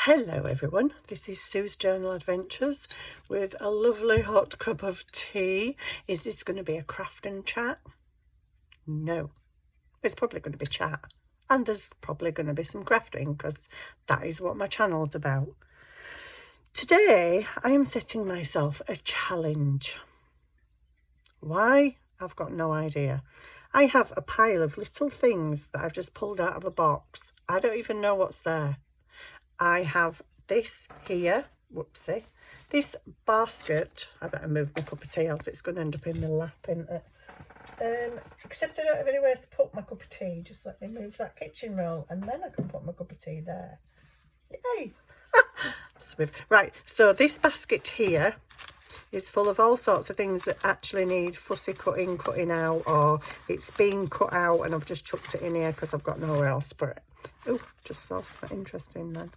Hello everyone, this is Sue's Journal Adventures with a lovely hot cup of tea. Is this going to be a craft and chat? No, it's probably going to be chat, and there's probably going to be some crafting because that is what my channel's about. Today I am setting myself a challenge. Why? I've got no idea. I have a pile of little things that I've just pulled out of a box. I don't even know what's there. I have this here, whoopsie, this basket. I better move my cup of tea else it's going to end up in my lap, isn't it? Except I don't have anywhere to put my cup of tea. Just let me move that kitchen roll and then I can put my cup of tea there. Yay! Smooth. Right, so this basket here is full of all sorts of things that actually need fussy cutting out, or it's been cut out and I've just chucked it in here because I've got nowhere else to put it. Oh, just saw something interesting then.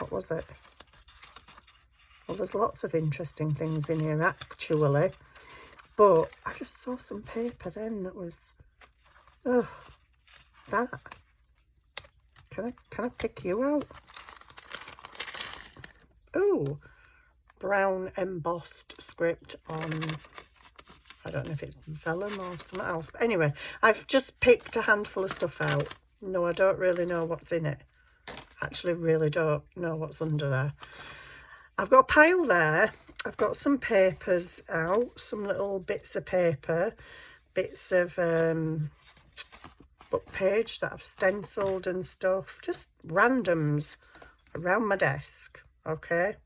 What was it? Well, there's lots of interesting things in here actually, but I just saw some paper then that was, oh, that. Can I pick you out? Oh, brown embossed script on, I don't know if it's vellum or something else, but anyway, I've just picked a handful of stuff out. No, I don't really know what's in it. Actually really don't know what's under there. I've got a pile there. I've got some papers out, some little bits of paper, bits of book page that I've stenciled and stuff, just randoms around my desk, okay?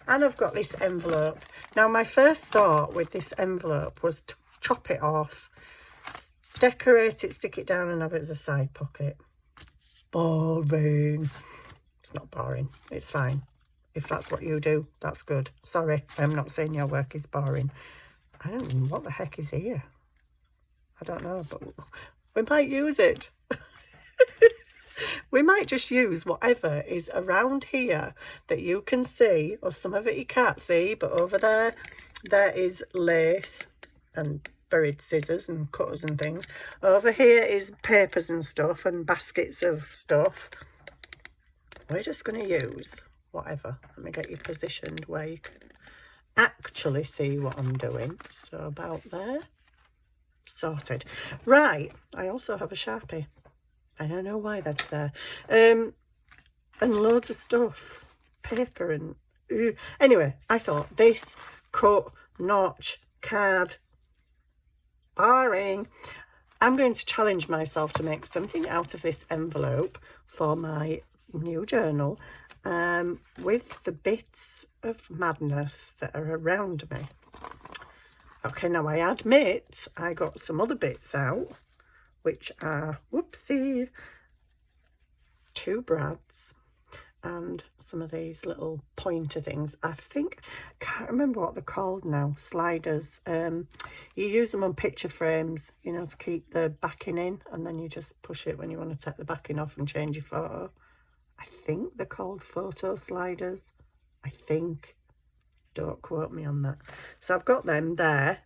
And I've got this envelope. Now my first thought with this envelope was to chop it off, decorate it, stick it down and have it as a side pocket. Boring. It's not boring, it's fine. If that's what you do, that's good. Sorry, I'm not saying your work is boring. I don't know what the heck is here. I don't know, but we might use it. We might just use whatever is around here that you can see, or some of it you can't see, but over there is lace and buried scissors and cutters and things. Over here is papers and stuff and baskets of stuff. We're just going to use whatever. Let me get you positioned where you can actually see what I'm doing. So about there. Sorted. Right, I also have a Sharpie. I don't know why that's there. And loads of stuff. Paper and... Anyway, I thought this, cut, notch, card, boring. I'm going to challenge myself to make something out of this envelope for my new journal, with the bits of madness that are around me. Okay, now I admit I got some other bits out, which are, whoopsie, 2 brads and some of these little pointer things. I think, can't remember what they're called now, sliders. You use them on picture frames, you know, to keep the backing in, and then you just push it when you want to take the backing off and change your photo. I think they're called photo sliders. I think. Don't quote me on that. So I've got them there,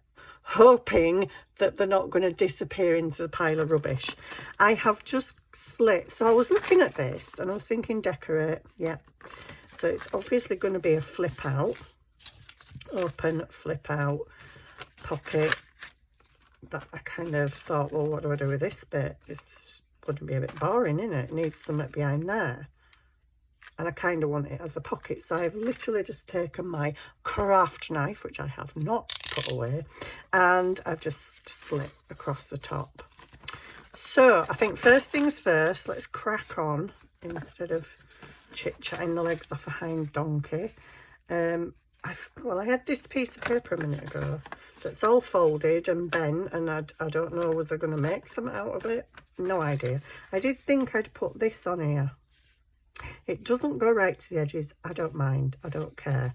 hoping that they're not going to disappear into the pile of rubbish. I have just slit. So I was looking at this and I was thinking decorate. Yeah. So it's obviously going to be a flip out. Open, flip out, pocket. But I kind of thought, well, what do I do with this bit? It's going to be a bit boring, isn't it? It needs something behind there. And I kind of want it as a pocket. So I've literally just taken my craft knife, which I have not put away, and I've just slit across the top. So I think first things first, let's crack on instead of chit-chatting the legs off a hind donkey. Well, I had this piece of paper a minute ago that's all folded and bent, and I don't know, was I going to make something out of it? No idea. I did think I'd put this on here. It doesn't go right to the edges. I don't mind. I don't care.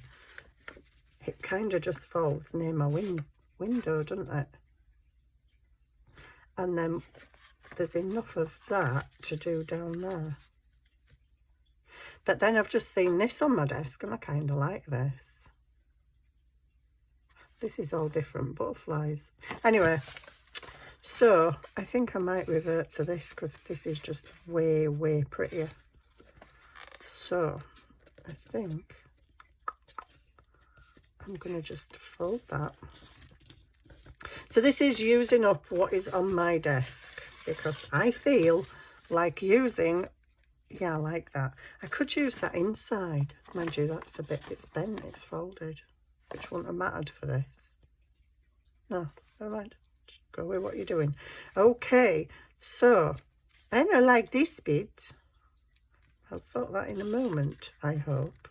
It kind of just folds near my window, doesn't it? And then there's enough of that to do down there. But then I've just seen this on my desk and I kind of like this. This is all different butterflies. Anyway, so I think I might revert to this because this is just way, way prettier. So So I think I'm going to just fold that. So this is using up what is on my desk, because I feel like using, yeah, I like that. I could use that inside. Mind you, that's a bit, it's bent, it's folded, which wouldn't have mattered for this. No, never mind. Just go with what you're doing. Okay, so I don't like this bit. I'll sort that in a moment, I hope.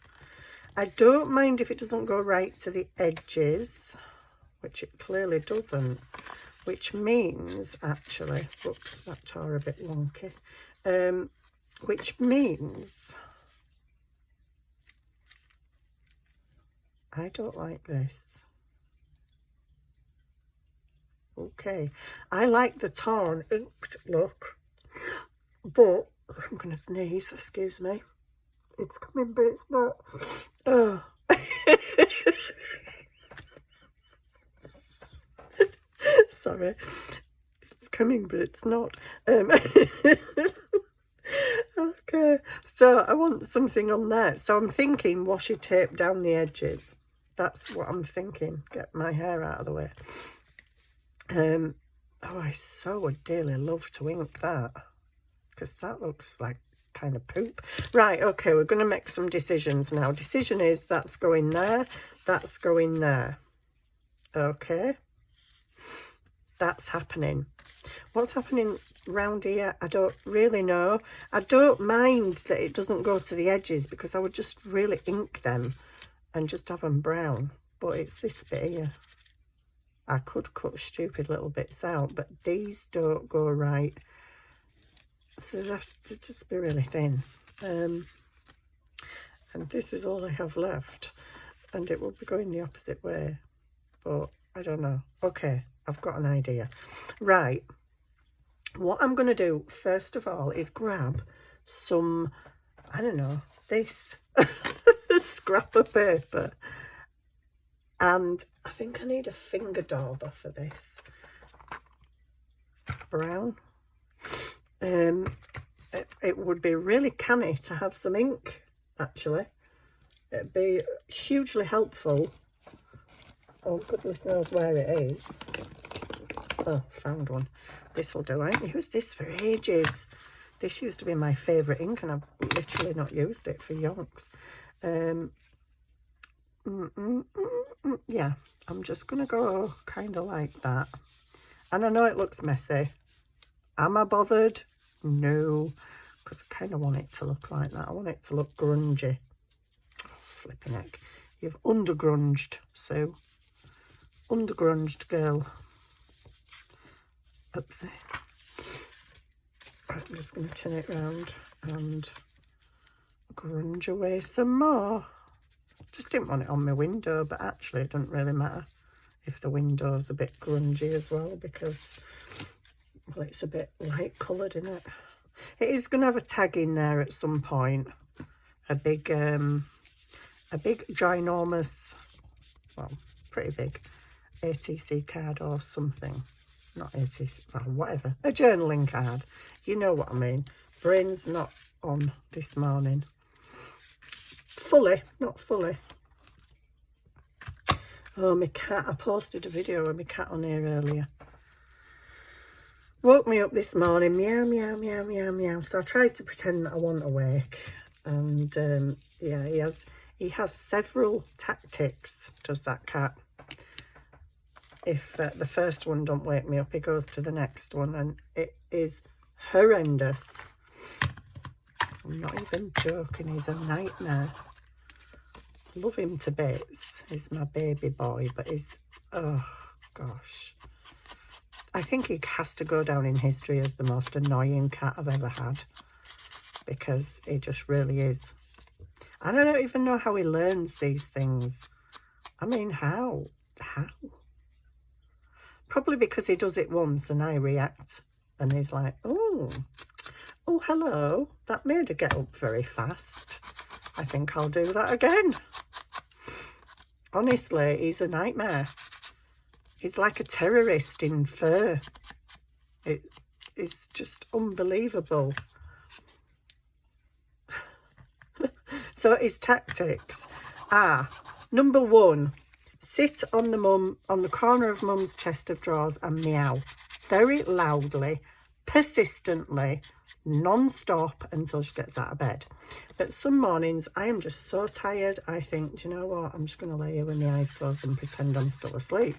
I don't mind if it doesn't go right to the edges, which it clearly doesn't, which means, actually, whoops, that tore a bit wonky, which means I don't like this. Okay, I like the torn inked look, but I'm going to sneeze, excuse me. It's coming, but it's not. Oh. Sorry. It's coming, but it's not. Okay, so I want something on there. So I'm thinking washi tape down the edges. That's what I'm thinking. Get my hair out of the way. Oh, I so would dearly love to ink that, because that looks like kind of poop. Right, okay, we're going to make some decisions now. Decision is that's going there, that's going there. Okay, that's happening. What's happening round here, I don't really know. I don't mind that it doesn't go to the edges, because I would just really ink them and just have them brown. But it's this bit here. I could cut stupid little bits out, but these don't go right. So they have to just be really thin. And this is all I have left. And it will be going the opposite way. But I don't know. Okay, I've got an idea. Right. What I'm going to do, first of all, is grab some, I don't know, this scrap of paper. And I think I need a finger dauber for this. Brown. It would be really canny to have some ink, actually. It'd be hugely helpful. Oh, goodness knows where it is. Oh, found one. This will do. I haven't used this for ages. This used to be my favourite ink, and I've literally not used it for yonks. Yeah, I'm just going to go kind of like that. And I know it looks messy. Am I bothered? No, because I kind of want it to look like that. I want it to look grungy. Oh, flipping heck. You've undergrunged, Sue. Undergrunged girl. Oopsie. Right, I'm just going to turn it round and grunge away some more. Just didn't want it on my window, but actually it doesn't really matter if the window's a bit grungy as well, because, well, it's a bit light coloured, isn't it? It is going to have a tag in there at some point. A big ginormous, well, pretty big ATC card or something. Not ATC, well, whatever. A journaling card. You know what I mean. Brain's not on this morning. Fully, not fully. Oh, my cat. I posted a video of my cat on here earlier. Woke me up this morning, meow, meow, meow, meow, meow. So I tried to pretend that I wasn't awake. And yeah, he has several tactics, does that cat. If the first one don't wake me up, he goes to the next one, and it is horrendous. I'm not even joking, he's a nightmare. Love him to bits. He's my baby boy, but he's, oh gosh. I think he has to go down in history as the most annoying cat I've ever had, because he just really is. And I don't even know how he learns these things. I mean, how? How? Probably because he does it once and I react, and he's like, oh, hello. That made her get up very fast. I think I'll do that again. Honestly, he's a nightmare. He's like a terrorist in fur. It's just unbelievable. So his tactics are, number one, sit on the corner of mum's chest of drawers and meow very loudly, persistently, non-stop until she gets out of bed. But some mornings I am just so tired, I think, do you know what, I'm just going to lay here with my eyes closed and pretend I'm still asleep,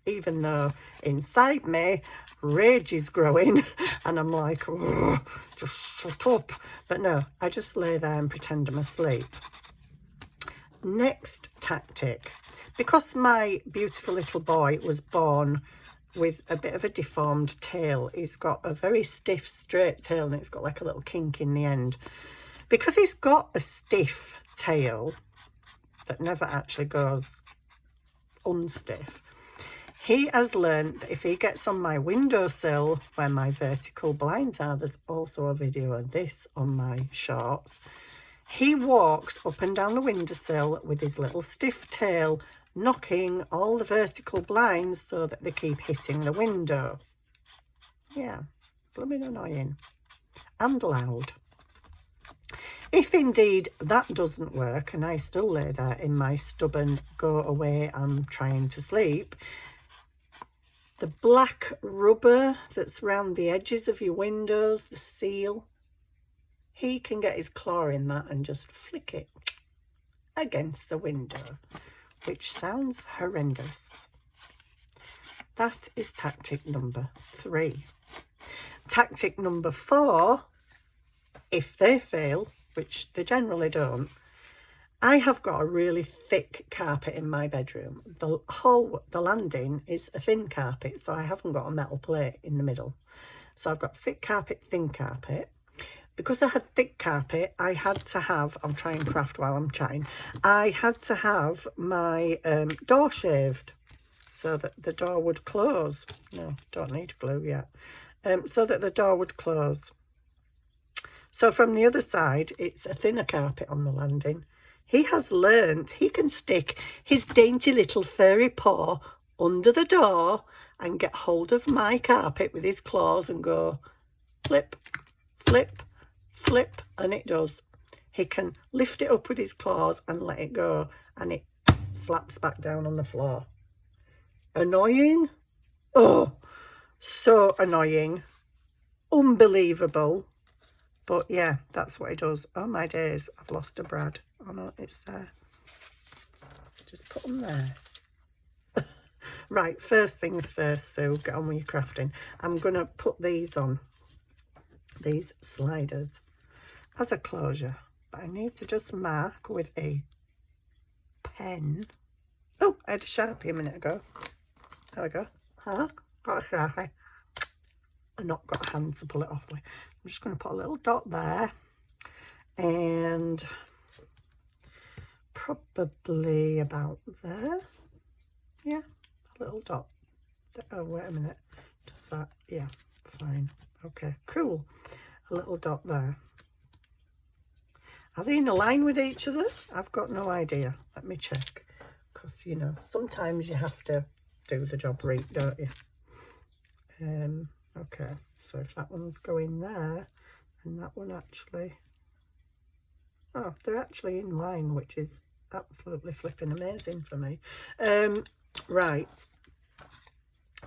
even though inside me rage is growing and I'm like, oh, just shut up. But no, I just lay there and pretend I'm asleep. Next tactic, because my beautiful little boy was born with a bit of a deformed tail, he's got a very stiff straight tail and it's got like a little kink in the end. Because he's got a stiff tail that never actually goes unstiff, he has learned that if he gets on my windowsill where my vertical blinds are, there's also a video of this on my shorts, he walks up and down the windowsill with his little stiff tail, knocking all the vertical blinds so that they keep hitting the window. Yeah, blooming annoying and loud. If indeed that doesn't work and I still lay there in my stubborn go away, I'm trying to sleep, the black rubber that's around the edges of your windows, the seal, he can get his claw in that and just flick it against the window, which sounds horrendous. That is tactic number 3. Tactic number 4, if they fail, which they generally don't, I have got a really thick carpet in my bedroom. The landing is a thin carpet, so I haven't got a metal plate in the middle. So I've got thick carpet, thin carpet. Because I had thick carpet, I had to have, I'll try and craft while I'm chatting, I had to have my door shaved so that the door would close. No, don't need glue yet. So that the door would close. So from the other side, it's a thinner carpet on the landing. He has learnt he can stick his dainty little furry paw under the door and get hold of my carpet with his claws and go flip, flip, flip, and it does. He can lift it up with his claws and let it go, and it slaps back down on the floor. Annoying? Oh, so annoying. Unbelievable. But yeah, that's what he does. Oh my days, I've lost a Brad. Oh no, it's there. Just put them there. Right, first things first, Sue, get on with your crafting. I'm going to put these on, these sliders, as a closure, but I need to just mark with a pen. Oh, I had a Sharpie a minute ago. There we go. Huh? Got a Sharpie. I've not got a hand to pull it off with. I'm just going to put a little dot there and probably about there. Yeah, a little dot. Oh, wait a minute. Does that? Yeah, fine. Okay, cool. A little dot there. Are they in a line with each other? I've got no idea. Let me check. Because, you know, sometimes you have to do the job right, don't you? Okay, so if that one's going there, and that one actually... Oh, they're actually in line, which is absolutely flipping amazing for me. Right.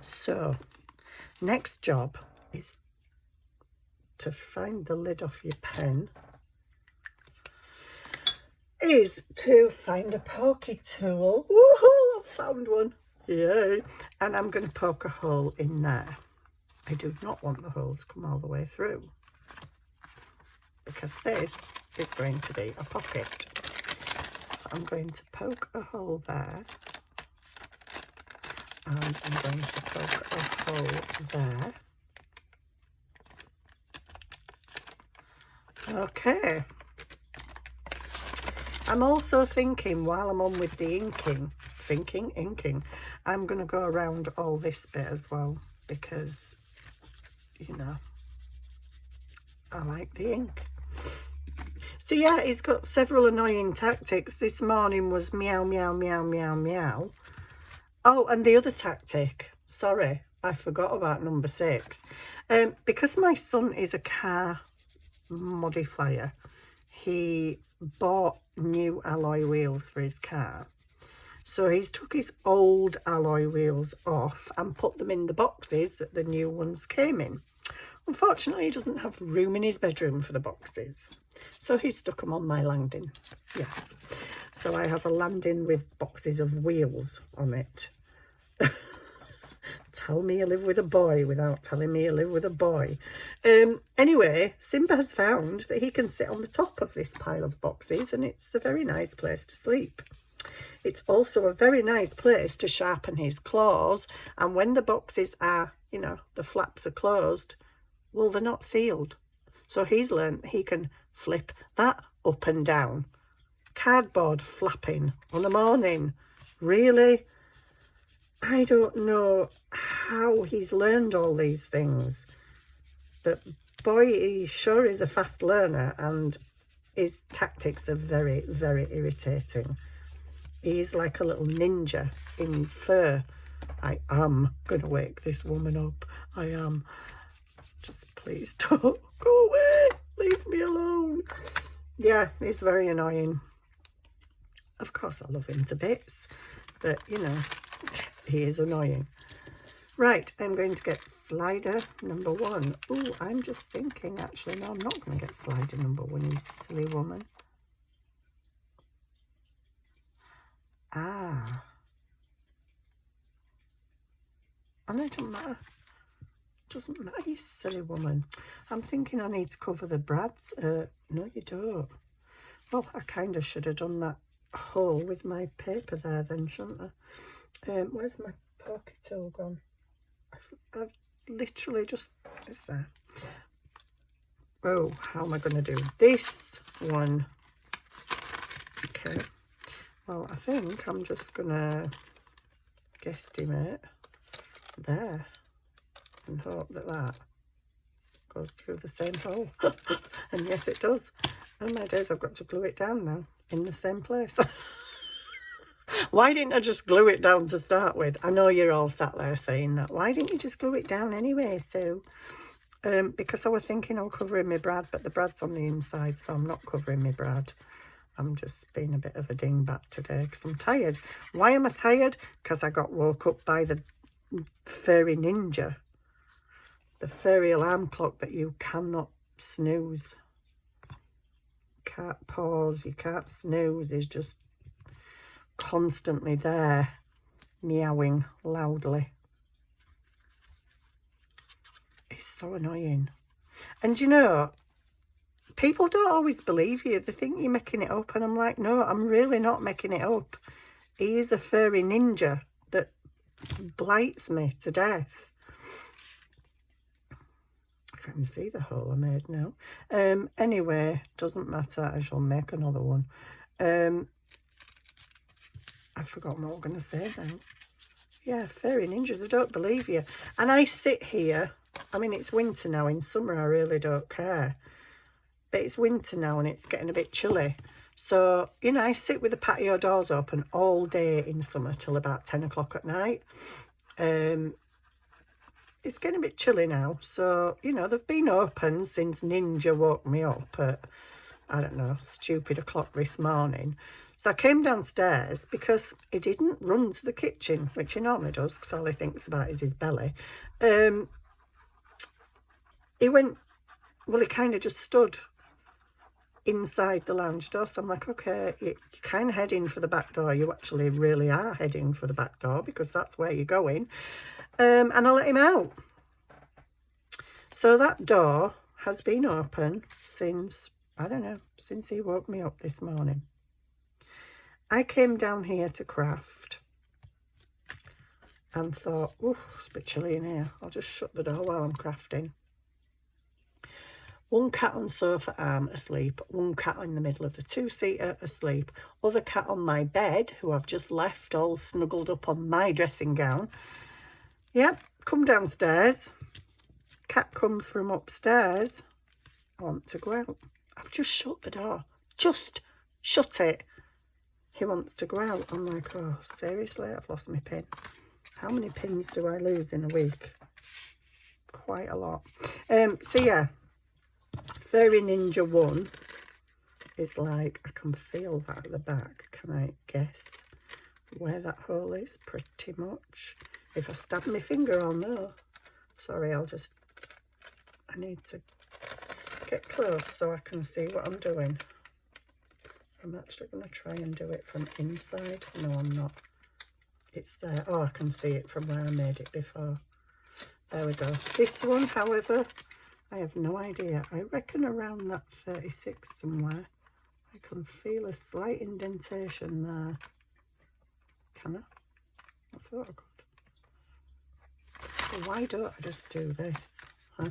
So, next job is to find the lid off your pen. Is to find a pokey tool. Woohoo! I've found one. Yay! And I'm going to poke a hole in there. I do not want the hole to come all the way through, because this is going to be a pocket. So I'm going to poke a hole there, and I'm going to poke a hole there. Okay. I'm also thinking, while I'm on with the inking, I'm going to go around all this bit as well, because, you know, I like the ink. So yeah, he's got several annoying tactics. This morning was meow, meow, meow, meow, meow. Oh, and the other tactic, sorry, I forgot about number 6. Because my son is a car modifier, he bought new alloy wheels for his car. So he's took his old alloy wheels off and put them in the boxes that the new ones came in. Unfortunately, he doesn't have room in his bedroom for the boxes, so he stuck them on my landing. Yes, so I have a landing with boxes of wheels on it. Tell me you live with a boy without telling me you live with a boy. Anyway, Simba has found that he can sit on the top of this pile of boxes, and it's a very nice place to sleep. It's also a very nice place to sharpen his claws, and when the boxes are, you know, the flaps are closed, well, they're not sealed. So he's learned he can flip that up and down. Cardboard flapping on a morning. Really? I don't know how he's learned all these things. But boy, he sure is a fast learner, and his tactics are very, very irritating. He's like a little ninja in fur. I am going to wake this woman up. I am. Just please don't go away. Leave me alone. Yeah, he's very annoying. Of course, I love him to bits, but you know, he is annoying. Right, I'm going to get slider number 1. Oh, I'm just thinking, actually, no, I'm not going to get slider number 1, you silly woman. Ah. And it doesn't matter. Doesn't matter, you silly woman. I'm thinking I need to cover the brads. No, you don't. Well, I kind of should have done that hole with my paper there then, shouldn't I? Where's my pocket tool gone? I've literally just... It's there. Oh, how am I going to do this one? Okay. Well, I think I'm just going to guesstimate there and hope that that goes through the same hole. And yes, it does. Oh my days, I've got to glue it down now in the same place. Why didn't I just glue it down to start with? I know you're all sat there saying that. Why didn't you just glue it down anyway, Sue? Because I was thinking I'm covering my brad, but the brad's on the inside, so I'm not covering my brad. I'm just being a bit of a dingbat today because I'm tired. Why am I tired? Because I got woke up by the furry ninja. The furry alarm clock that you cannot snooze. Can't pause, you can't snooze. It's just constantly there, meowing loudly. It's so annoying. And you know, people don't always believe you. They think you're making it up. And I'm like, no, I'm really not making it up. He is a furry ninja that blights me to death. I can't even see the hole I made now. Anyway, doesn't matter. I shall make another one. I've forgotten what I'm going to say now. Yeah, furry ninja, they don't believe you. And I sit here. I mean, it's winter now. In summer, I really don't care. But it's winter now and it's getting a bit chilly. So, you know, I sit with the patio doors open all day in summer till about 10 o'clock at night. It's getting a bit chilly now. So, you know, they've been open since Ninja woke me up at, I don't know, stupid o'clock this morning. So I came downstairs because he didn't run to the kitchen, which he normally does because all he thinks about is his belly. He went, well, he kind of just stood inside the lounge door. So I'm like, okay, you're kind of heading for the back door. You actually really are heading for the back door because that's where you're going. And I let him out. So that door has been open since, I don't know, since he woke me up this morning. I came down here to craft and thought, oh, it's a bit chilly in here. I'll just shut the door while I'm crafting. One cat on sofa arm asleep, one cat in the middle of the two-seater asleep, other cat on my bed, who I've just left all snuggled up on my dressing gown. Yep, come downstairs. Cat comes from upstairs. I want to go out. I've just shut the door. Just shut it. He wants to go out. I'm like, oh, seriously? I've lost my pin. How many pins do I lose in a week? Quite a lot. So yeah, Furry Ninja 1 is like, I can feel that at the back. Can I guess where that hole is? Pretty much. If I stab my finger on, no. Sorry, I need to get close so I can see what I'm doing. I'm actually going to try and do it from inside. No, I'm not. It's there. Oh, I can see it from where I made it before. There we go. This one, however, I have no idea. I reckon around that 36 somewhere. I can feel a slight indentation there. Can I? I thought I could. Well, why don't I just do this? Huh?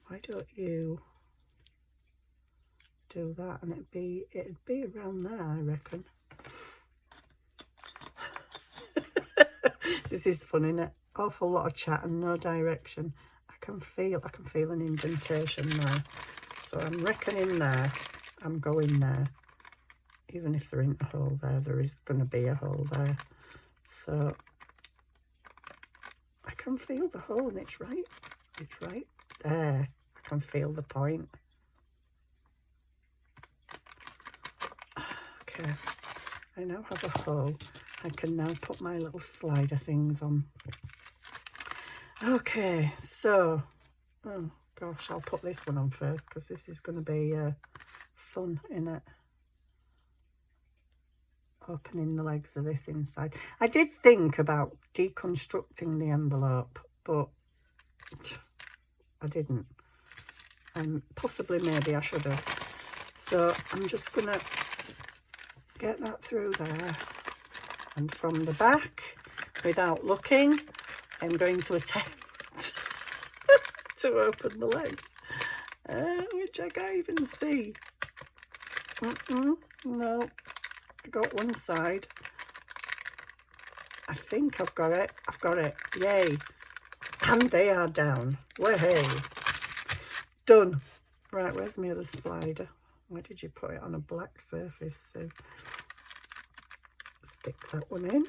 Why don't you do that? And it'd be around there, I reckon. This is fun, isn't it? Awful lot of chat and no direction. I can feel an indentation there. So I'm reckoning there. I'm going there. Even if there isn't a hole there, there is going to be a hole there. So I can feel the hole, and it's right. It's right there. I can feel the point. Okay. I now have a hole. I can now put my little slider things on. Okay, so, oh gosh, I'll put this one on first because this is going to be fun, innit? Opening the legs of this inside. I did think about deconstructing the envelope, but I didn't. And possibly, maybe I should have. So I'm just going to get that through there. And from the back, without looking, I'm going to attempt to open the legs, which I can't even see. No, I got one side. I think I've got it. I've got it. Yay. And they are down. Way. Done. Right, where's my other slider? Why did you put it on a black surface? So stick that one in.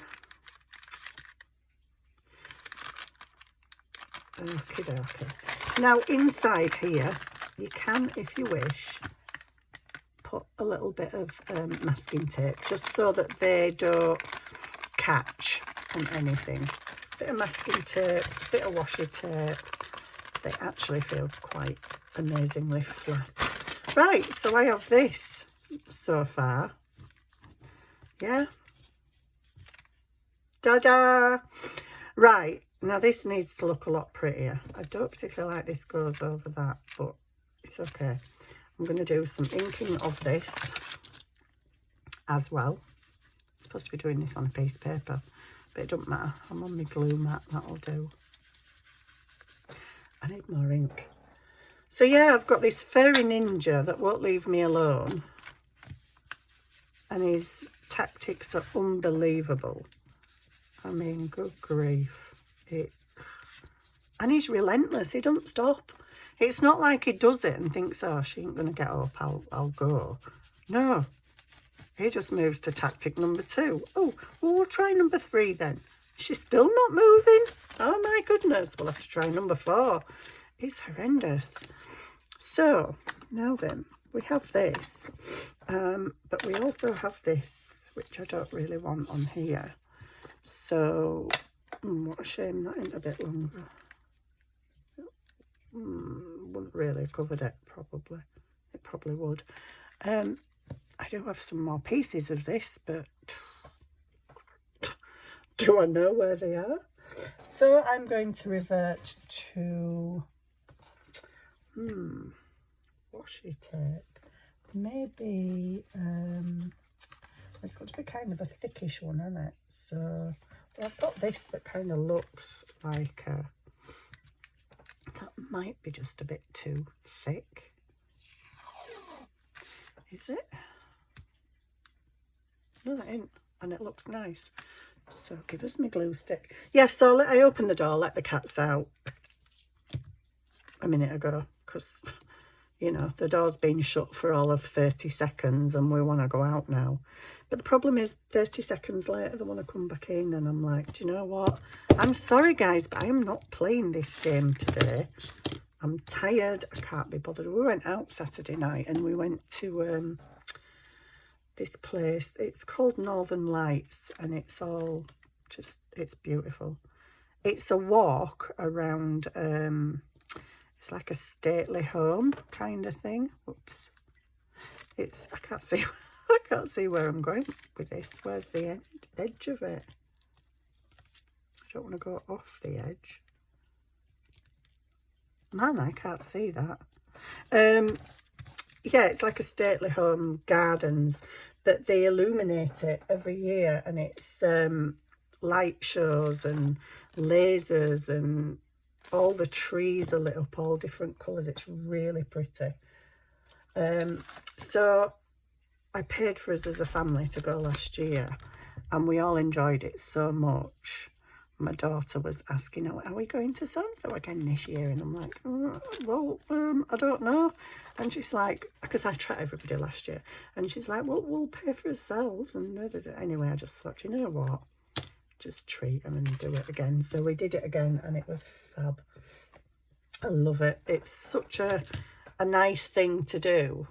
Okay. Now inside here, you can, if you wish, put a little bit of masking tape, just so that they don't catch on anything. Bit of masking tape, bit of washi tape. They actually feel quite amazingly flat. Right, so I have this so far. Yeah. Ta-da! Right. Now this needs to look a lot prettier. I don't particularly like this goes over that, but it's okay. I'm going to do some inking of this as well. I'm supposed to be doing this on a piece of paper, but it doesn't matter. I'm on my glue mat, that'll do. I need more ink. So yeah, I've got this fairy ninja that won't leave me alone. And his tactics are unbelievable. I mean, good grief. And he's relentless. He don't stop. It's not like he does it and thinks, oh, she ain't going to get up, I'll go. No. He just moves to tactic number 2. Oh, well, we'll try number 3 then. She's still not moving. Oh, my goodness. We'll have to try number 4. It's horrendous. So, now then, we have this. But we also have this, which I don't really want on here. So, what a shame that ain't a bit longer. Wouldn't really have covered it, probably. It probably would. I do have some more pieces of this, but do I know where they are? So I'm going to revert to washi tape. Maybe it's got to be kind of a thickish one, isn't it? So I've got this that kind of looks like that might be just a bit too thick. Is it? No, it ain't. And it looks nice. So give us my glue stick. Yeah, so I opened the door, let the cats out a minute ago, because, you know, the door's been shut for all of 30 seconds and we want to go out now. But the problem is 30 seconds later they want to come back in, and I'm like, do you know what? I'm sorry guys, but I am not playing this game today. I'm tired, I can't be bothered. We went out Saturday night and we went to this place. It's called Northern Lights, and it's all just, it's beautiful. It's a walk around, it's like a stately home kind of thing. Oops. It's, I can't see, I can't see where I'm going with this. Where's the edge of it? I don't want to go off the edge. Man, I can't see that. Yeah, it's like a stately home gardens, but they illuminate it every year, and it's light shows and lasers, and all the trees are lit up all different colours. It's really pretty. So I paid for us as a family to go last year, and we all enjoyed it so much. My daughter was asking, are we going to so-and-so again this year? And I'm like, well, I don't know. And she's like, because I tried everybody last year. And she's like, well, we'll pay for ourselves. And da, da, da. Anyway, I just thought, you know what? Just treat them and do it again. So we did it again, and it was fab. I love it. It's such a nice thing to do.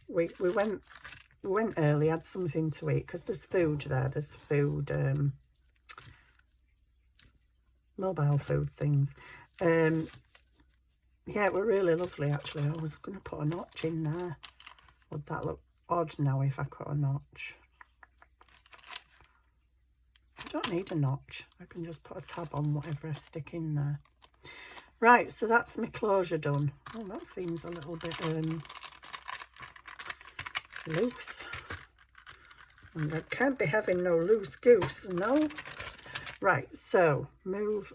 We went early, had something to eat, because there's food there. There's food, mobile food things. Yeah, it were really lovely actually. I was going to put a notch in there. Would that look odd now if I put a notch? I don't need a notch. I can just put a tab on whatever I stick in there. Right, so that's my closure done. Oh, that seems a little bit loose. And I can't be having no loose goose, no. Right, so move,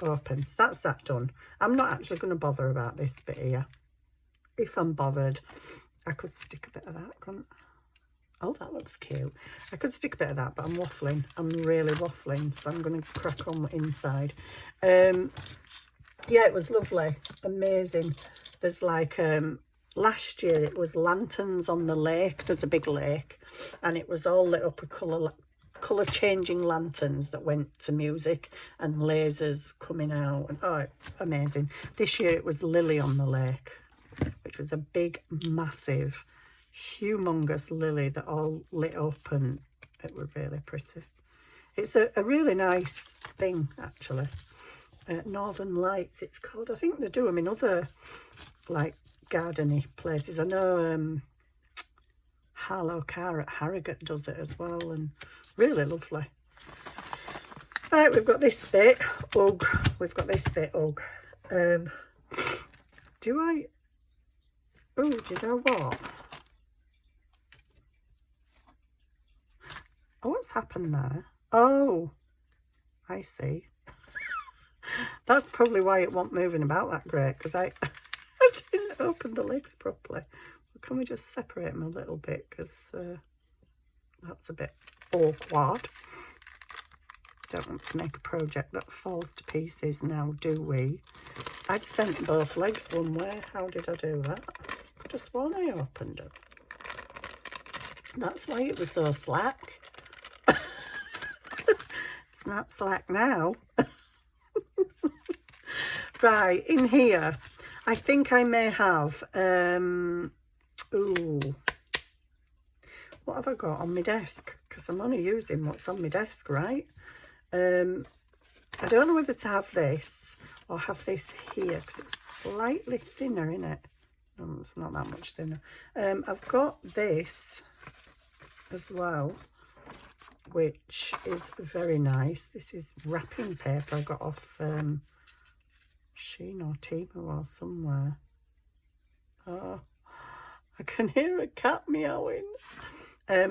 open. So that's that done. I'm not actually going to bother about this bit here. If I'm bothered, I could stick a bit of that, couldn't I? Oh, that looks cute. I could stick a bit of that, but I'm waffling. I'm really waffling, so I'm going to crack on inside. Yeah, it was lovely. Amazing. There's like, last year it was lanterns on the lake. There's a big lake, and it was all lit up with colour changing lanterns that went to music and lasers coming out, and oh, amazing. This year it was lily on the lake, which was a big, massive, humongous lily that all lit up, and it was really pretty. It's a really nice thing actually. Northern Lights it's called. I think they do them in other like gardeny places. I know Harlow Car at Harrogate does it as well, and really lovely. Right, we've got this bit. Ugh, we've got this bit. Ugh. Do I? Oh, do you know what? Oh, what's happened there? Oh, I see. That's probably why it wasn't moving about that great, because I didn't open the legs properly. Well, can we just separate them a little bit, because that's a bit awkward. Don't want to make a project that falls to pieces now, do we? I'd sent both legs one way. How did I do that? I just sworn I opened it. That's why it was so slack. It's not slack now. Right, in here, I think I may have, ooh, what have I got on my desk? Because I'm only using what's on my desk, right? I don't know whether to have this or have this here, because it's slightly thinner, isn't it? No, it's not that much thinner. I've got this as well, which is very nice. This is wrapping paper I got off Shein or Temu or somewhere. Oh, I can hear a cat meowing.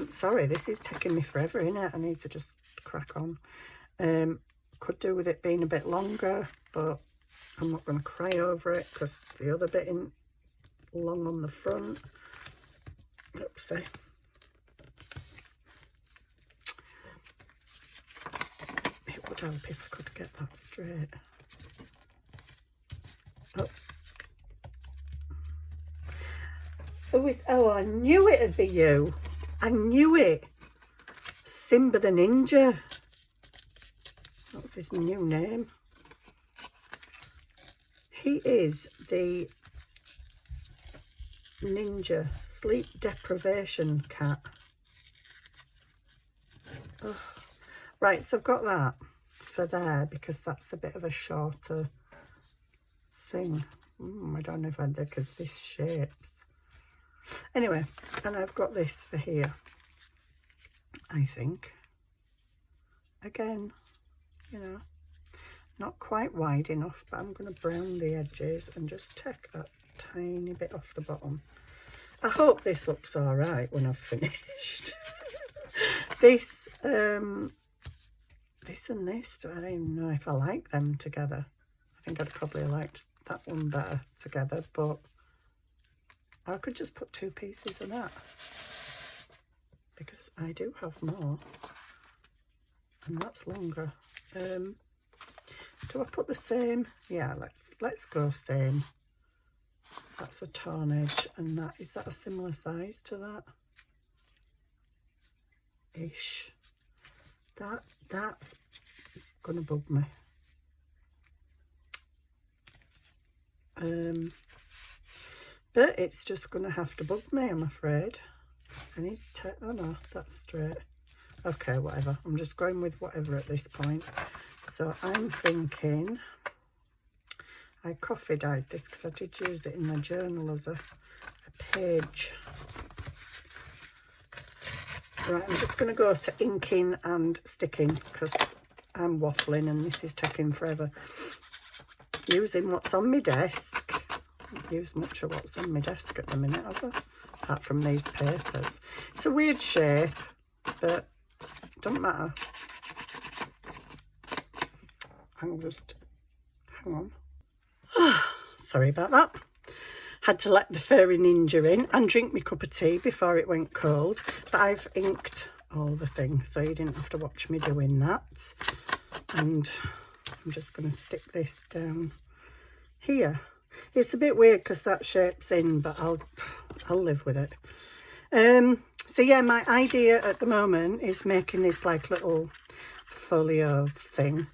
Sorry, this is taking me forever, innit? I need to just crack on. Could do with it being a bit longer, but I'm not going to cry over it because the other bit isn't long on the front. Oopsie. It would help if I could get that straight. Oh, I knew it'd be you. I knew it. Simba the Ninja. What's his new name? He is the Ninja Sleep Deprivation Cat. Oh. Right, so I've got that for there because that's a bit of a shorter thing. I don't know if I did because this shapes. Anyway, and I've got this for here, I think. Again, you know, not quite wide enough, but I'm going to brown the edges and just take that tiny bit off the bottom. I hope this looks all right when I've finished. This and this, I don't even know if I like them together. I think I'd probably liked that one better together, but I could just put 2 pieces of that because I do have more and that's longer. Do I put the same? Yeah, let's go same. That's a torn edge, and that is that a similar size to that? Ish. That's gonna bug me. But it's just gonna have to bug me, I'm afraid. I need to take, oh no, that's straight. Okay, whatever. I'm just going with whatever at this point. So I'm thinking, I coffee dyed this because I did use it in my journal as a page. Right, I'm just going to go to inking and sticking because I'm waffling and this is taking forever. Using what's on my desk. I don't use much of what's on my desk at the minute, have I? Apart from these papers. It's a weird shape, but it doesn't matter. I'll just, hang on. Sorry about that. Had to let the furry ninja in and drink my cup of tea before it went cold. But I've inked all the things, so you didn't have to watch me doing that. And I'm just going to stick this down here. It's a bit weird because that shape's in, but I'll live with it. So yeah, my idea at the moment is making this like little folio thing.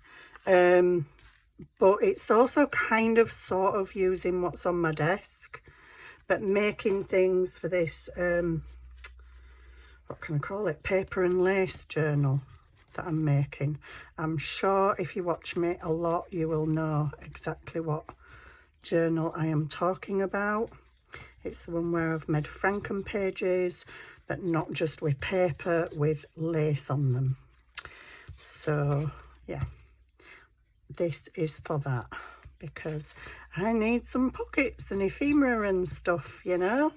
But it's also kind of sort of using what's on my desk, but making things for this, what can I call it, paper and lace journal that I'm making. I'm sure if you watch me a lot, you will know exactly what journal I am talking about. It's the one where I've made Franken pages, but not just with paper, with lace on them. So yeah. This is for that because I need some pockets and ephemera and stuff, you know.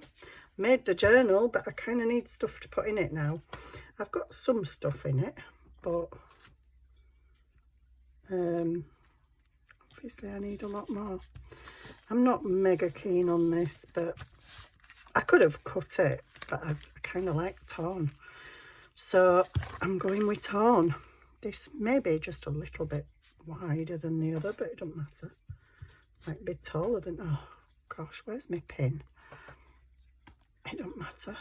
Made the journal, but I kind of need stuff to put in it now. I've got some stuff in it, but obviously I need a lot more. I'm not mega keen on this, but I could have cut it, but I kind of like torn. So I'm going with torn. This may be just a little bit wider than the other, but it doesn't matter. Might be taller than, oh gosh, where's my pin? It don't matter.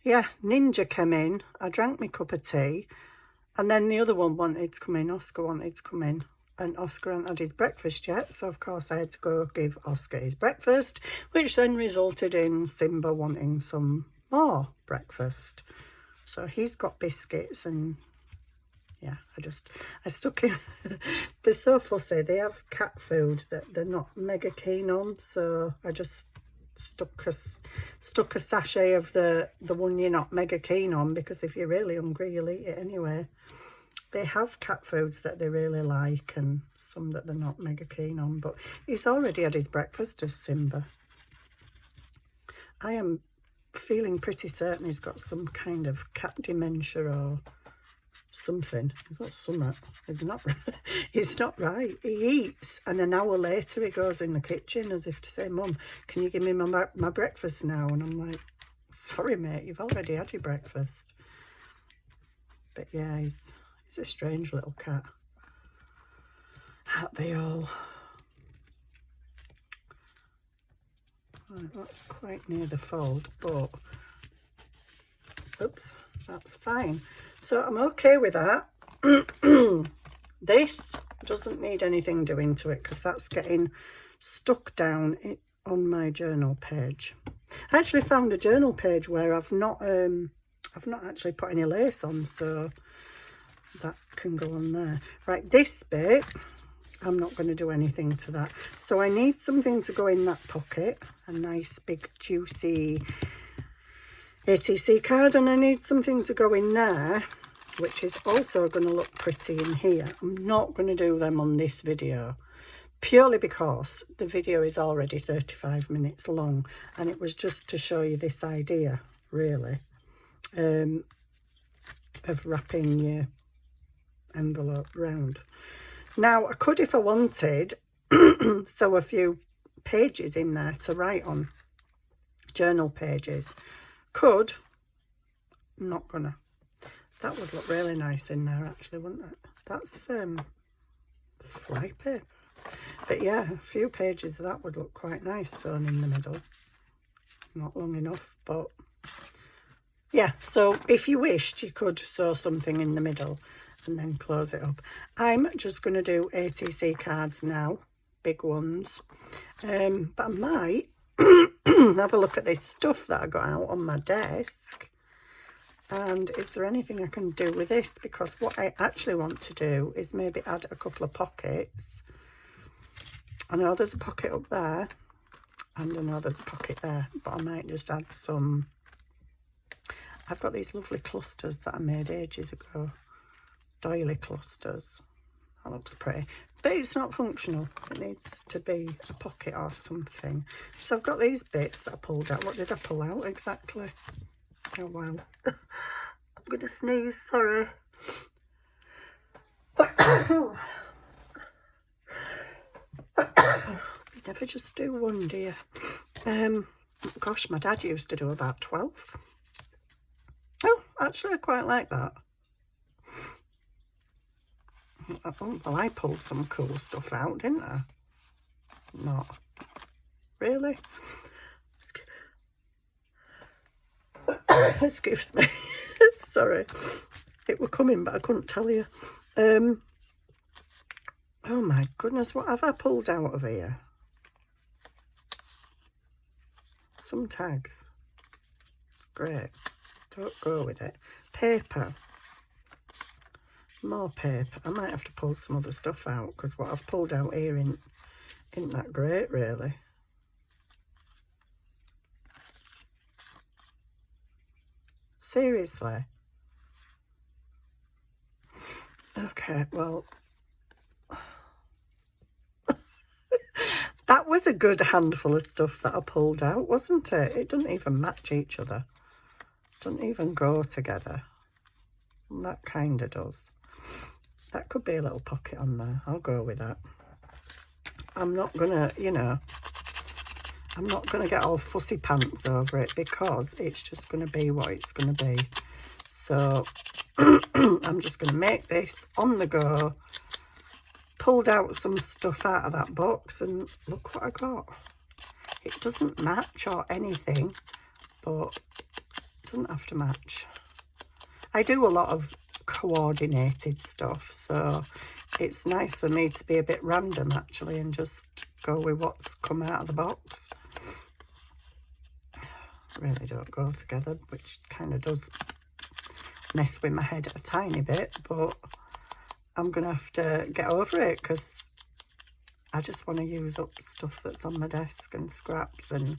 Yeah, Ninja came in, I drank my cup of tea, and then the other one wanted to come in, Oscar wanted to come in, and Oscar hadn't had his breakfast yet, so of course I had to go give Oscar his breakfast, which then resulted in Simba wanting some more breakfast. So he's got biscuits and yeah, I stuck in. They're so fussy. They have cat food that they're not mega keen on, so I just stuck a sachet of the one you're not mega keen on, because if you're really hungry, you'll eat it anyway. They have cat foods that they really like and some that they're not mega keen on, but he's already had his breakfast as Simba. I am feeling pretty certain he's got some kind of cat dementia or something. He's got something. It's not right. He eats and an hour later he goes in the kitchen as if to say, Mum, can you give me my breakfast now? And I'm like, sorry mate, you've already had your breakfast. But yeah, he's a strange little cat. Aren't they all? Right, that's quite near the fold, but oops, that's fine. So I'm okay with that. This doesn't need anything doing to it because that's getting stuck down on my journal page. I actually found a journal page where I've not actually put any lace on, so that can go on there. Right, this bit, I'm not going to do anything to that. So I need something to go in that pocket, a nice big juicy ATC card, and I need something to go in there, which is also going to look pretty in here. I'm not going to do them on this video, purely because the video is already 35 minutes long, and it was just to show you this idea, really, of wrapping your envelope round. Now, I could, if I wanted, sew a few pages in there to write on, journal pages. Could, I'm not gonna. That would look really nice in there, actually, wouldn't it? That's fly paper. But yeah, a few pages of that would look quite nice sewn in the middle. Not long enough, but yeah. So if you wished, you could sew something in the middle and then close it up. I'm just going to do ATC cards now, big ones. But I might have a look at this stuff that I got out on my desk. And is there anything I can do with this? Because what I actually want to do is maybe add a couple of pockets. I know there's a pocket up there, and I know there's a pocket there, but I might just add some. I've got these lovely clusters that I made ages ago. Doily clusters. That looks pretty, but it's not functional. It needs to be a pocket or something. So I've got these bits that I pulled out. What did I pull out exactly? Oh wow. I'm gonna sneeze, sorry. You never just do one, do you? Gosh, my dad used to do about 12. Oh, actually I quite like that. Well, I pulled some cool stuff out, didn't I? Not really. Excuse me. Sorry. It were coming, but I couldn't tell you. Oh my goodness, what have I pulled out of here? Some tags. Great. Don't go with it. Paper. More paper. I might have to pull some other stuff out, because what I've pulled out here isn't that great, really. Seriously. Okay, well, that was a good handful of stuff that I pulled out, wasn't it? It doesn't even match each other. It doesn't even go together. And that kind of does. That could be a little pocket on there. I'll go with that. I'm not gonna, you know, I'm not gonna get all fussy pants over it, because it's just gonna be what it's gonna be. So I'm just gonna make this on the go. Pulled out some stuff out of that box, and look what I got. It doesn't match or anything, but it doesn't have to match. I do a lot of coordinated stuff, so it's nice for me to be a bit random actually, and just go with what's come out of the box. Really don't go together, which kind of does mess with my head a tiny bit, but I'm gonna have to get over it, because I just want to use up stuff that's on my desk, and scraps and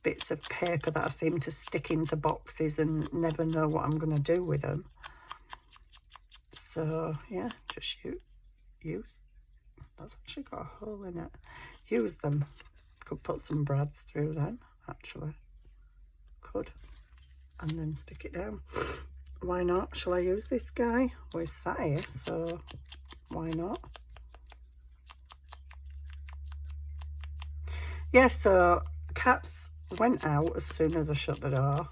bits of paper that I seem to stick into boxes and never know what I'm going to do with them. So yeah, just use. That's actually got a hole in it. Use them. Could put some brads through them, actually. Could. And then stick it down. Why not? Shall I use this guy? Well, he's sat here, so why not? Yeah, so cats went out as soon as I shut the door.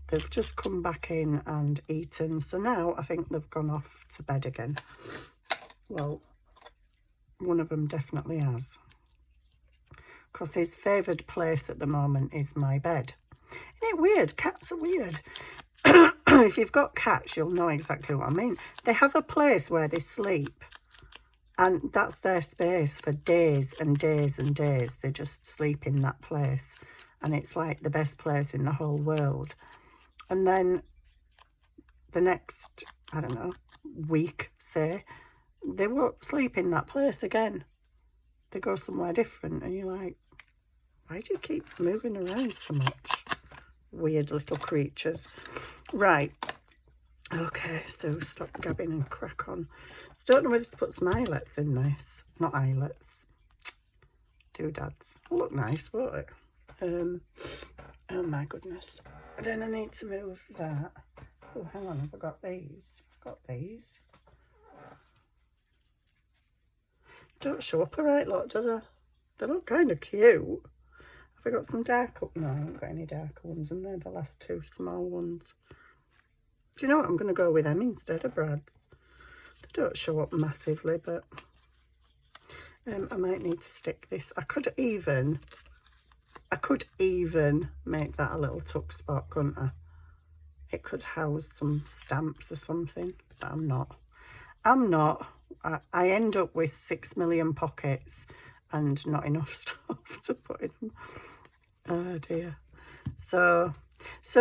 They've just come back in and eaten, so now I think they've gone off to bed again. Well, one of them definitely has, because his favoured place at the moment is my bed. Isn't it weird? Cats are weird. If you've got cats, you'll know exactly what I mean. They have a place where they sleep, And that's their space for days and days and days. They just sleep in that place. And it's like the best place in the whole world. And then the next, I don't know, week, say, they won't sleep in that place again. They go somewhere different. And you're like, why do you keep moving around so much? Weird little creatures. Right. Okay, so stop gabbing and crack on. Still don't know whether to put some eyelets in this. Not eyelets. Doodads. Will look nice, won't it? Oh my goodness. Then I need to move that. Oh, hang on, have I got these? I've got these. Don't show up a right lot, does I? They look kind of cute. Have I got some darker? No, I haven't got any darker ones, and they're the last two small ones. Do you know what? I'm going to go with them instead of Brad's. They don't show up massively, but I might need to stick this. I could even make that a little tuck spot, couldn't I? It could house some stamps or something, but I'm not. I end up with 6 million pockets and not enough stuff to put in them. Oh dear. So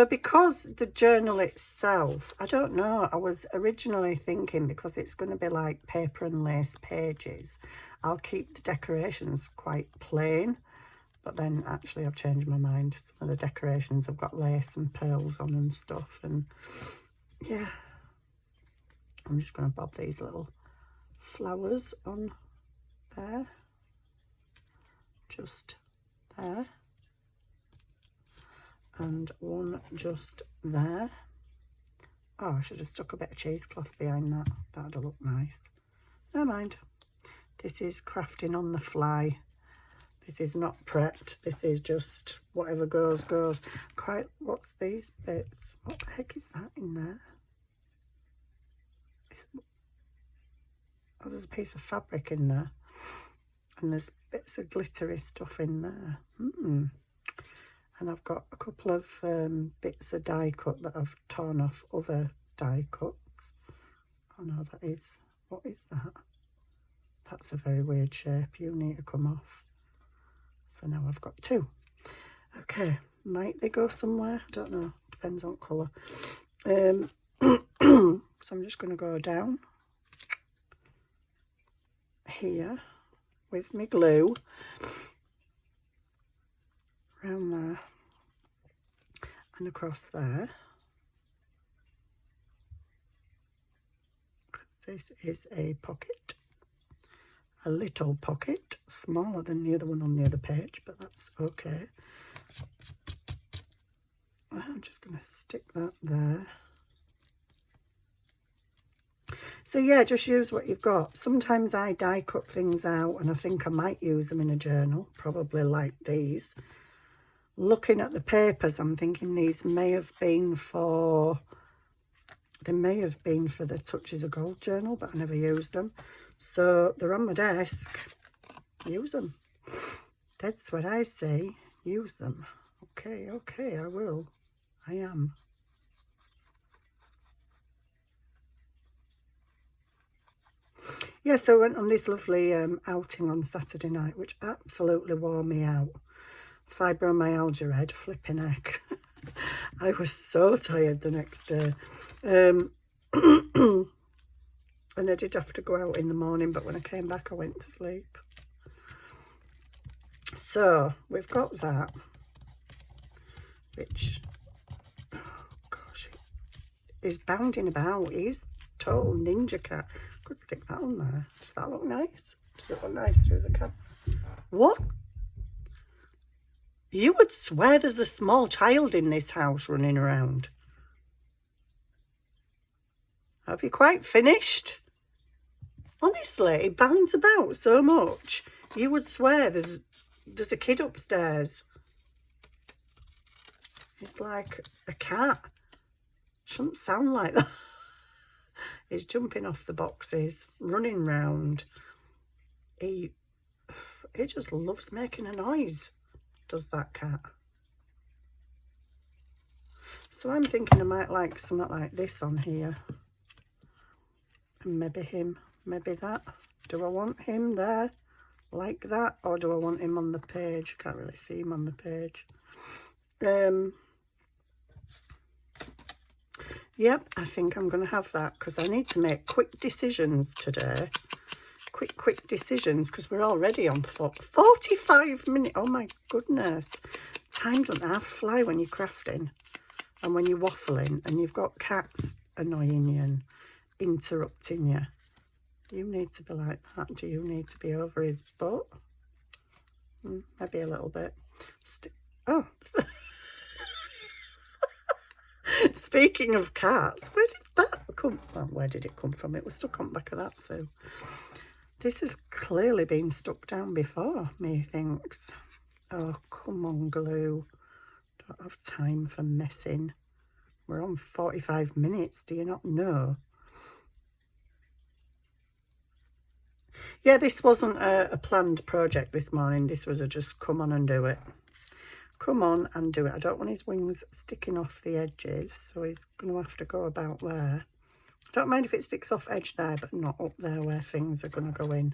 because the journal itself, I don't know, I was originally thinking because it's going to be like paper and lace pages, I'll keep the decorations quite plain. But then actually I've changed my mind. Some of the decorations have got lace and pearls on and stuff. And yeah, I'm just going to bob these little flowers on there. Just there. And one just there. Oh, I should have stuck a bit of cheesecloth behind that. That'd look nice. Never mind. This is crafting on the fly. This is not prepped. This is just whatever goes, goes. Quite, what's these bits? What the heck is that in there? Oh, there's a piece of fabric in there. And there's bits of glittery stuff in there. And I've got a couple of bits of die cut that I've torn off other die cuts. Oh no, that is, what is that? That's a very weird shape. You need to come off. So now I've got two. Okay, might they go somewhere? I don't know, depends on colour. So I'm just going to go down here with my glue around there and across there. This is a pocket. A little pocket, smaller than the other one on the other page, but that's okay. I'm just going to stick that there. So yeah, just use what you've got. Sometimes I die cut things out and I think I might use them in a journal, probably like these. Looking at the papers, I'm thinking these may have been for, the Touches of Gold journal, but I never used them. So they're on my desk. Use them. That's what I say. Use them. Okay, okay, I will. I am. Yeah, so I went on this lovely outing on Saturday night, which absolutely wore me out. Fibromyalgia head, flipping heck. I was so tired the next day. And I did have to go out in the morning, but when I came back, I went to sleep. So we've got that, which, oh gosh, is bounding about. He's total ninja cat. Could stick that on there. Does that look nice? Does it look nice through the camera? What? You would swear there's a small child in this house running around. Have you quite finished? Honestly, it bounds about so much. You would swear there's a kid upstairs. It's like a cat. Shouldn't sound like that. He's jumping off the boxes, running round. He just loves making a noise, does that cat. So I'm thinking I might like something like this on here. And maybe him, maybe that. Do I want him there like that, or do I want him on the page? Can't really see him on the page. Yep, I think I'm going to have that because I need to make quick decisions today. Quick decisions, because we're already on 45 minutes. Oh my goodness. Time doesn't half fly when you're crafting and when you're waffling and you've got cats annoying you and interrupting you. You need to be like that. Do you need to be over his butt? Maybe a little bit. Oh. Speaking of cats, where did that come from? Well, where did it come from? It was stuck on the back of that, so this has clearly been stuck down before, methinks. Oh, come on, glue. Don't have time for messing. We're on 45 minutes, do you not know? Yeah, this wasn't a planned project this morning. This was a just come on and do it. Come on and do it. I don't want his wings sticking off the edges, so he's going to have to go about there. I don't mind if it sticks off edge there, but not up there where things are going to go in.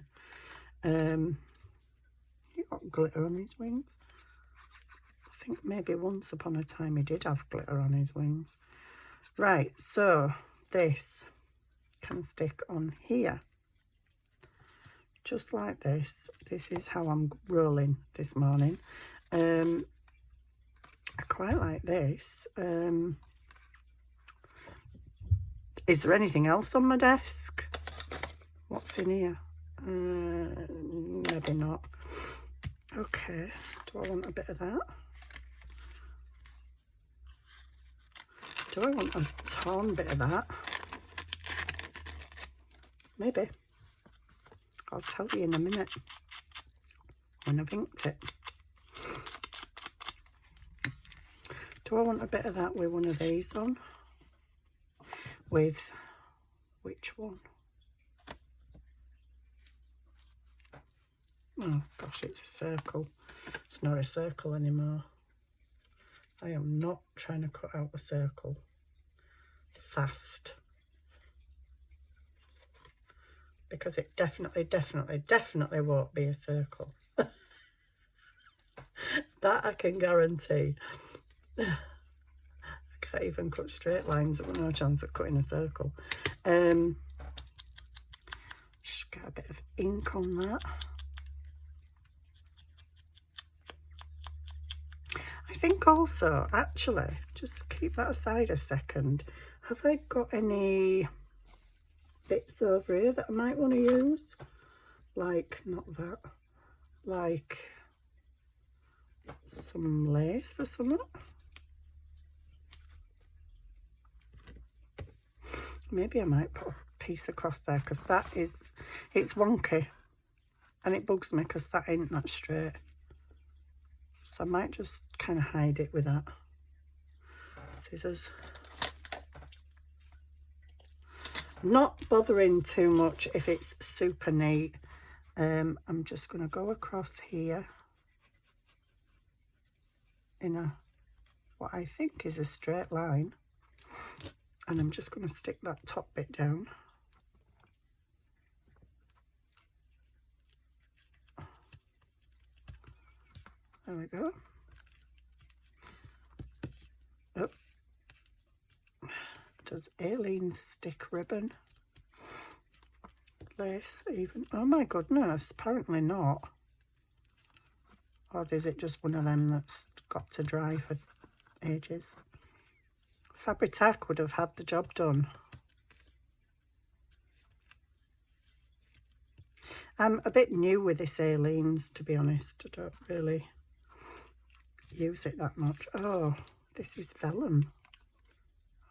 He got glitter on his wings. I think maybe once upon a time he did have glitter on his wings. Right, so this can stick on here. Just like this. This is how I'm rolling this morning. I quite like this. Is there anything else on my desk? What's in here? Maybe not. Okay, do I want a bit of that? Do I want a torn bit of that? Maybe. I'll tell you in a minute when I've inked it. Do I want a bit of that with one of these on? With which one? Oh gosh, it's a circle. It's not a circle anymore. I am not trying to cut out a circle fast. Because it definitely won't be a circle. That I can guarantee. I can't even cut straight lines. I've got no chance of cutting a circle. Just get a bit of ink on that. I think also, actually, just keep that aside a second. Have I got any bits over here that I might want to use? Like, not that. Like some lace or something. Maybe I might put a piece across there because that is, it's wonky and it bugs me because that ain't that straight. So I might just kind of hide it with that. Scissors. Not bothering too much if it's super neat. I'm just going to go across here in a, what I think is a straight line. And I'm just going to stick that top bit down. There we go. Oh. Does Aileen stick ribbon? Lace even? Oh my goodness, apparently not. Or is it just one of them that's got to dry for ages? Fabri-Tac would have had the job done. I'm a bit new with this Aileen's, to be honest. I don't really use it that much. Oh, this is vellum.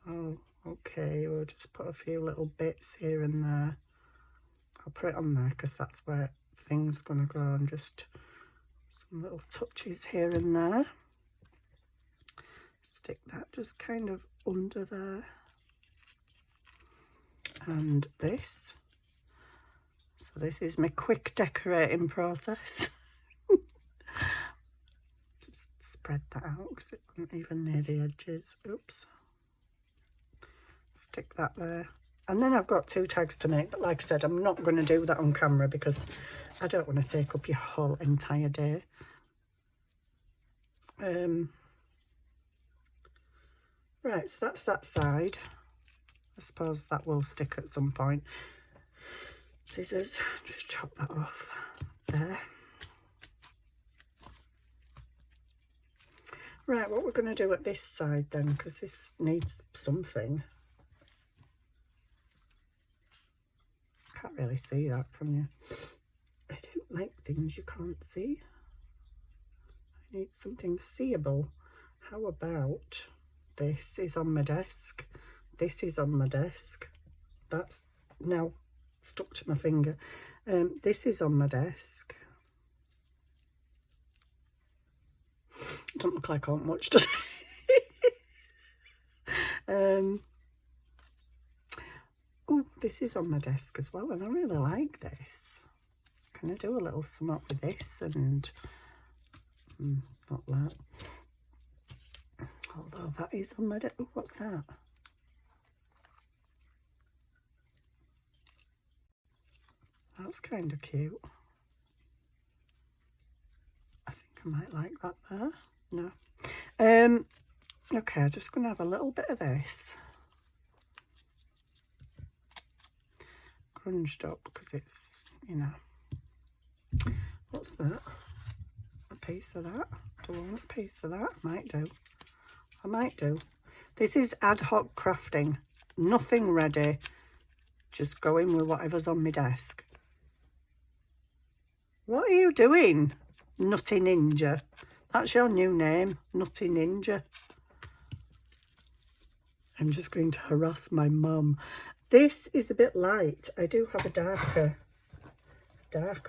Oh, okay, we'll just put a few little bits here and there. I'll put it on there because that's where things gonna go, and just some little touches here and there. Stick that just kind of under there. And this. So this is my quick decorating process. Just spread that out because it wasn't even near the edges. Oops. Stick that there. And then I've got 2 tags to make, but like I said, I'm not going to do that on camera because I don't want to take up your whole entire day. Right, so that's that side. I suppose that will stick at some point. Scissors, just chop that off there. Right, what we're going to do at this side then, because this needs something. Can't really see that from you. I don't like things you can't see. I need something seeable. How about this is on my desk? This is on my desk. That's now stuck to my finger. This is on my desk. Doesn't look like I want much, does it? Oh, this is on my desk as well, and I really like this. Can I do a little something with this and not that? Although that is on my desk. Oh, what's that? That's kind of cute. I think I might like that there. No. Okay, I'm just going to have a little bit of this. Grunged up because it's, you know. What's that? A piece of that? Do I want a piece of that? I might do. I might do. This is ad hoc crafting. Nothing ready. Just going with whatever's on my desk. What are you doing? Nutty Ninja. That's your new name. Nutty Ninja. I'm just going to harass my mum. This is a bit light. I do have a darker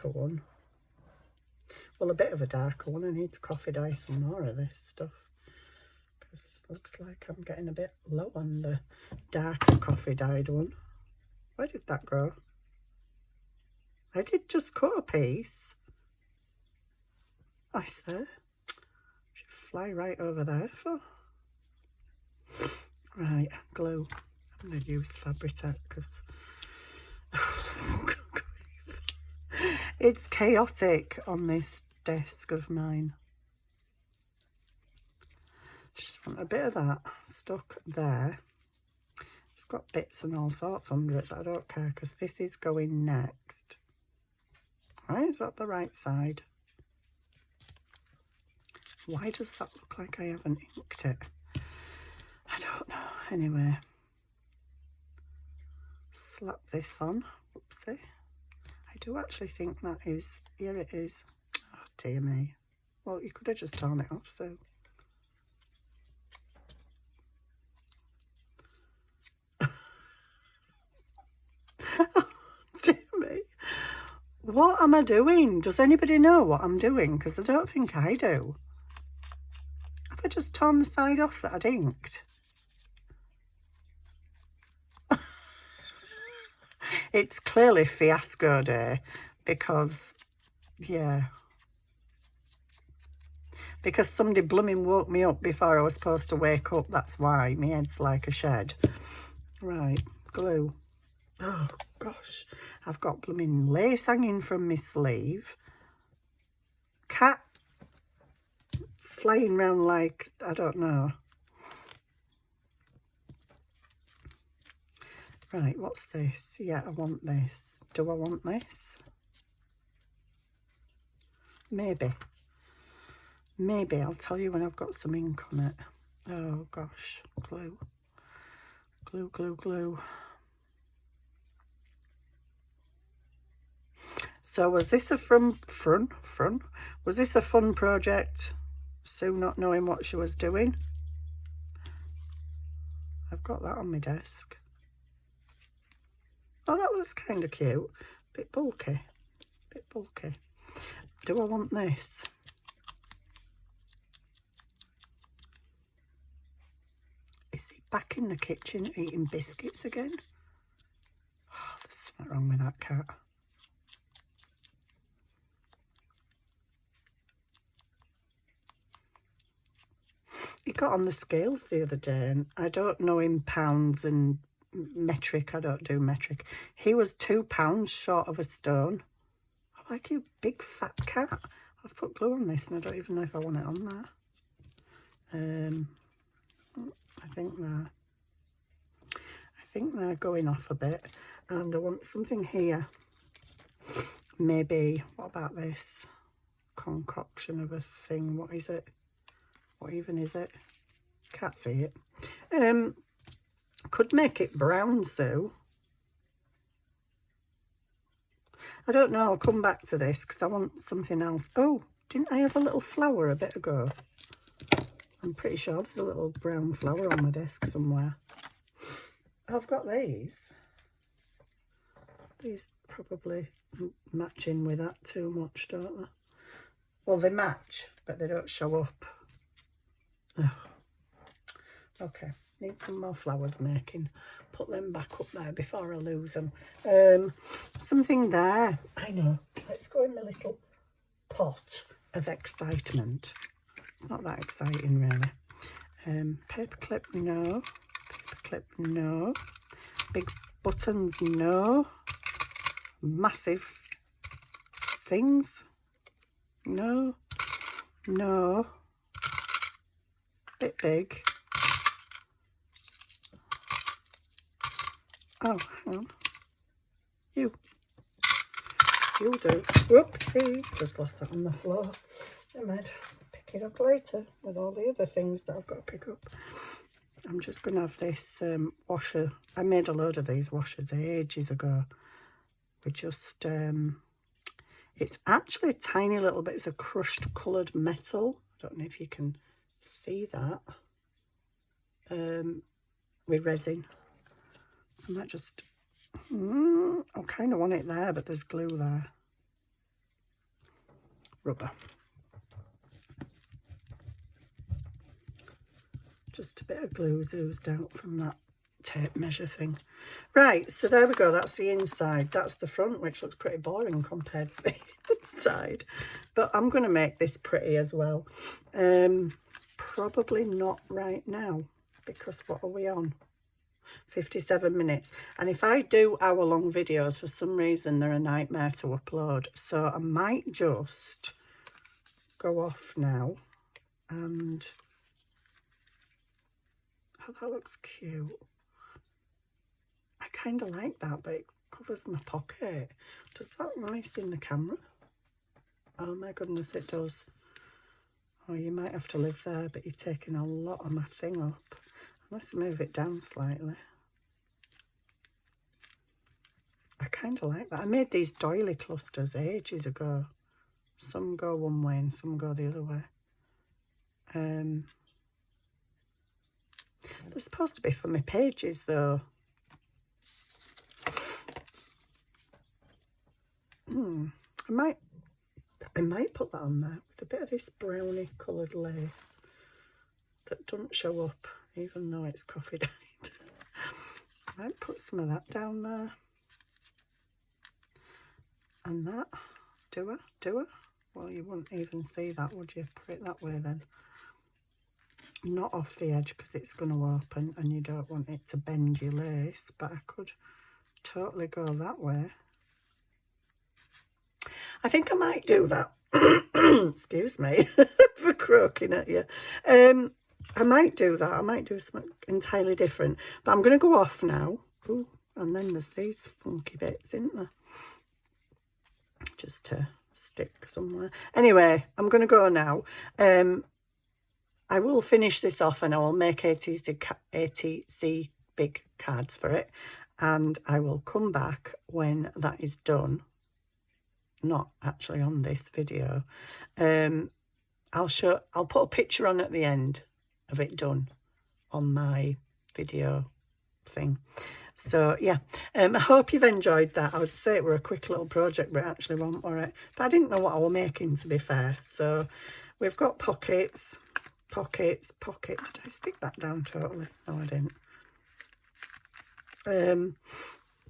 one. Well, a bit of a darker one. I need to coffee dye some more of this stuff. Because it looks like I'm getting a bit low on the darker coffee dyed one. Where did that go? I did just cut a piece. I say. Should fly right over there for. Right, glue. I'm going to use Fabri-Tac because it's chaotic on this desk of mine. Just want a bit of that stuck there. It's got bits and all sorts under it, but I don't care because this is going next. Right, is that the right side? Why does that look like I haven't inked it? I don't know. Anyway, slap this on. Oopsie. I do actually think that is, here it is. Oh dear me. Well, you could have just torn it off, so. Oh, dear me. What am I doing? Does anybody know what I'm doing? Because I don't think I do. Have I just torn the side off that I'd inked? It's clearly fiasco day because, yeah. Because somebody blooming woke me up before I was supposed to wake up. That's why. My head's like a shed. Right, glue. Oh, gosh. I've got blooming lace hanging from my sleeve. Cat flying around like, I don't know. Right, what's this? Yeah, I want this. Do I want this? Maybe. Maybe. I'll tell you when I've got some ink on it. Oh, gosh. Glue. Glue, glue, glue. So was this a fun? Was this a fun project? Sue not knowing what she was doing? I've got that on my desk. Oh, that looks kind of cute. Bit bulky. Bit bulky. Do I want this? Is he back in the kitchen eating biscuits again? Oh, there's something wrong with that cat. He got on the scales the other day, and I don't know in pounds and metric. I don't do metric. He was £2 short of a stone. I'm like, you big fat cat. I've put glue on this and I don't even know if I want it on there. I think they're going off a bit, and I want something here. Maybe, what about this concoction of a thing? What is it? What even is it? Can't see it. Could make it brown, Sue. I don't know, I'll come back to this because I want something else. Oh, didn't I have a little flower a bit ago? I'm pretty sure there's a little brown flower on my desk somewhere. I've got these. These probably match in with that too much, don't they? Well, they match, but they don't show up. Oh. Okay, need some more flowers making. Put them back up there before I lose them. Something there. I know. Let's go in my little pot of excitement. It's not that exciting, really. Paperclip, no. Paperclip, no. Big buttons, no. Massive things, no. No. Bit big. Oh, hang on. You'll do. Whoopsie, just left that on the floor. I might pick it up later with all the other things that I've got to pick up. I'm just going to have this washer. I made a load of these washers ages ago. We just, it's actually a tiny little bit. It's a crushed coloured metal. I don't know if you can see that. With resin. I might just, I kind of want it there, but there's glue there. Rubber. Just a bit of glue oozed out from that tape measure thing. Right, so there we go. That's the inside. That's the front, which looks pretty boring compared to the inside. But I'm going to make this pretty as well. Probably not right now, because what are we on? 57 minutes. And if I do hour-long videos, for some reason, they're a nightmare to upload. So I might just go off now and... Oh, that looks cute. I kind of like that, but it covers my pocket. Does that look nice in the camera? Oh my goodness, it does. Oh, you might have to live there, but you're taking a lot of my thing up. Let's move it down slightly. I kind of like that. I made these doily clusters ages ago. Some go one way and some go the other way. They're supposed to be for my pages though. I might put that on there with a bit of this brownie coloured lace that doesn't show up even though it's coffee dyed. I might put some of that down there. And that. Do I? Well, you wouldn't even see that, would you? Put it that way then. Not off the edge because it's going to open and you don't want it to bend your lace, but I could totally go that way. I think I might do that. Excuse me for croaking at you. I might do that. I might do something entirely different, but I'm going to go off now. Ooh, and then there's these funky bits, isn't there? Just to stick somewhere. Anyway, I'm going to go now. I will finish this off and I will make ATC big cards for it. And I will come back when that is done. Not actually on this video. I'll put a picture on at the end of it done on my video thing. So yeah, I hope you've enjoyed that. I would say it were a quick little project, but it actually wasn't, all right. But I didn't know what I was making, to be fair. So we've got pockets. Did I stick that down totally? No, I didn't.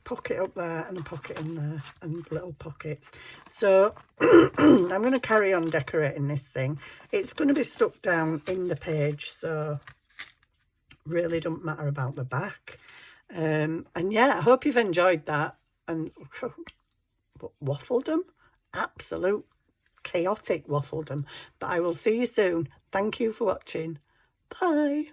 Pocket up there and a pocket in there and little pockets. So I'm going to carry on decorating this thing. It's going to be stuck down in the page, so really don't matter about the back. And yeah, I hope you've enjoyed that. And waffledom, absolute chaotic waffledom. But I will see you soon. Thank you for watching. Bye.